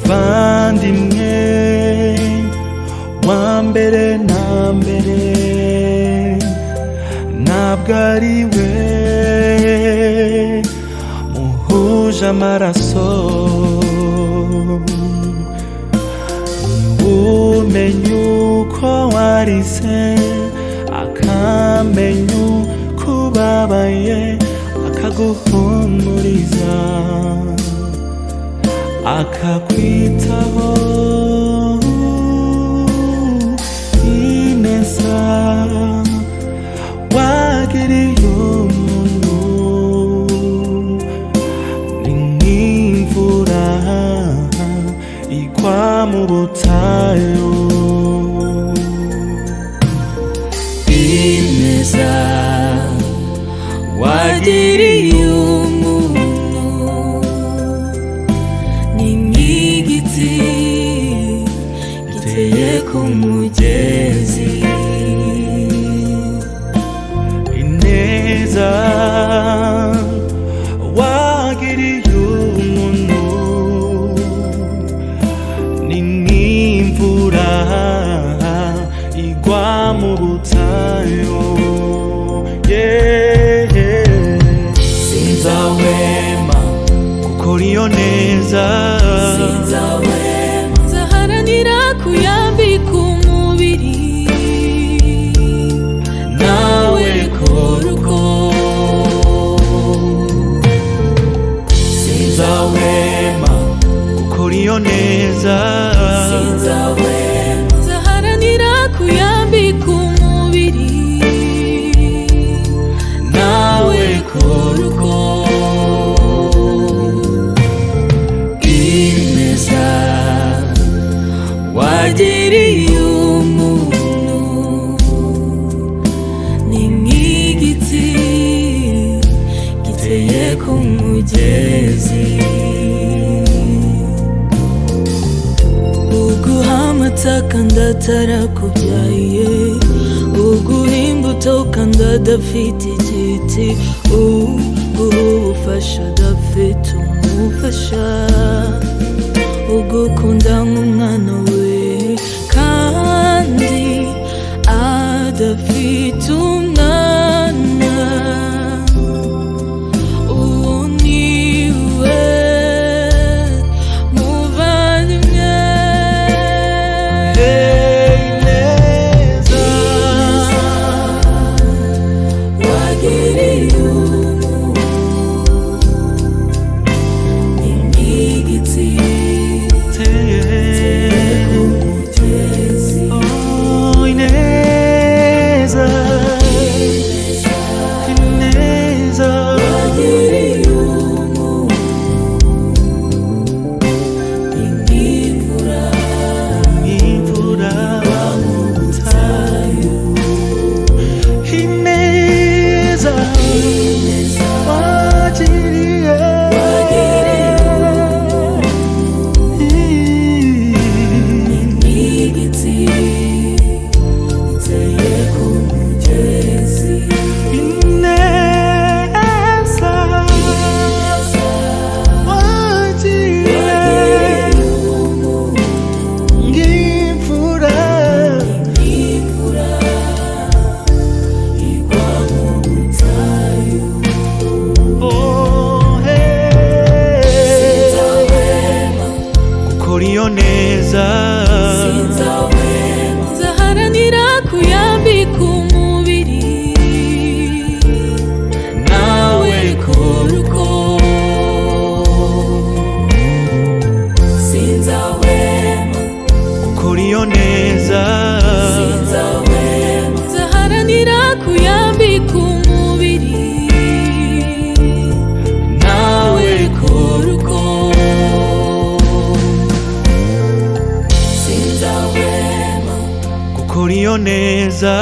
muvandimwe wa mbere na mbere, ntabwo ari we muhuje amaraso. Umenya uko warize, akamenya uko ubabaye, akaguhumuriza, akakwitaho. Ineza wagiriye umuntu ni nk'imvura igwa mu butayu. Ineza wagiriye umuntu ni nk'igiti giteye ku mugezi. Ineza wagiriye umuntu ni nk'imvura igwa mu butayu. Sinzahwema gukora iyo neza, Sinzahwema nzaharanira kuyambika umubiri, nawe kora uko. sinzahwema gukora iyo neza, Sinzahwema nzaharanira kuyambika umubiri, nawe kora uko. Ineza wagiriye umuntu ni nk'igiti giteye ku mugezi. Uguha amata kandi atarakubyaye, uguha imbuto kandi adafite igiti, uguha ubufasha adafite umufasha, ugukunda nk'umwana we kandi adafite umwana. Uwo ni we muvandimwe. ineza Wagiriye umuntu ni nk'igiti ku mugezi. Oh, ineza, ineza Wagiriye umuntu ni nk'imvura imvura mu butayu. Ineza wagiriye n'igiti giteye ku mugezi. ineza wagiriye nk'imvura Imvura igwa mu butayu. oh, Sinzahwema gukora iyo neza, Sinzahwema nzaharanira kuyambika umubiri, nawe kora uko. Sinzahwema gukora iyo neza, Sinzahwema nzaharanira kuyambika umubiri, nawe kora uko. Sinzahwema gukora iyo neza.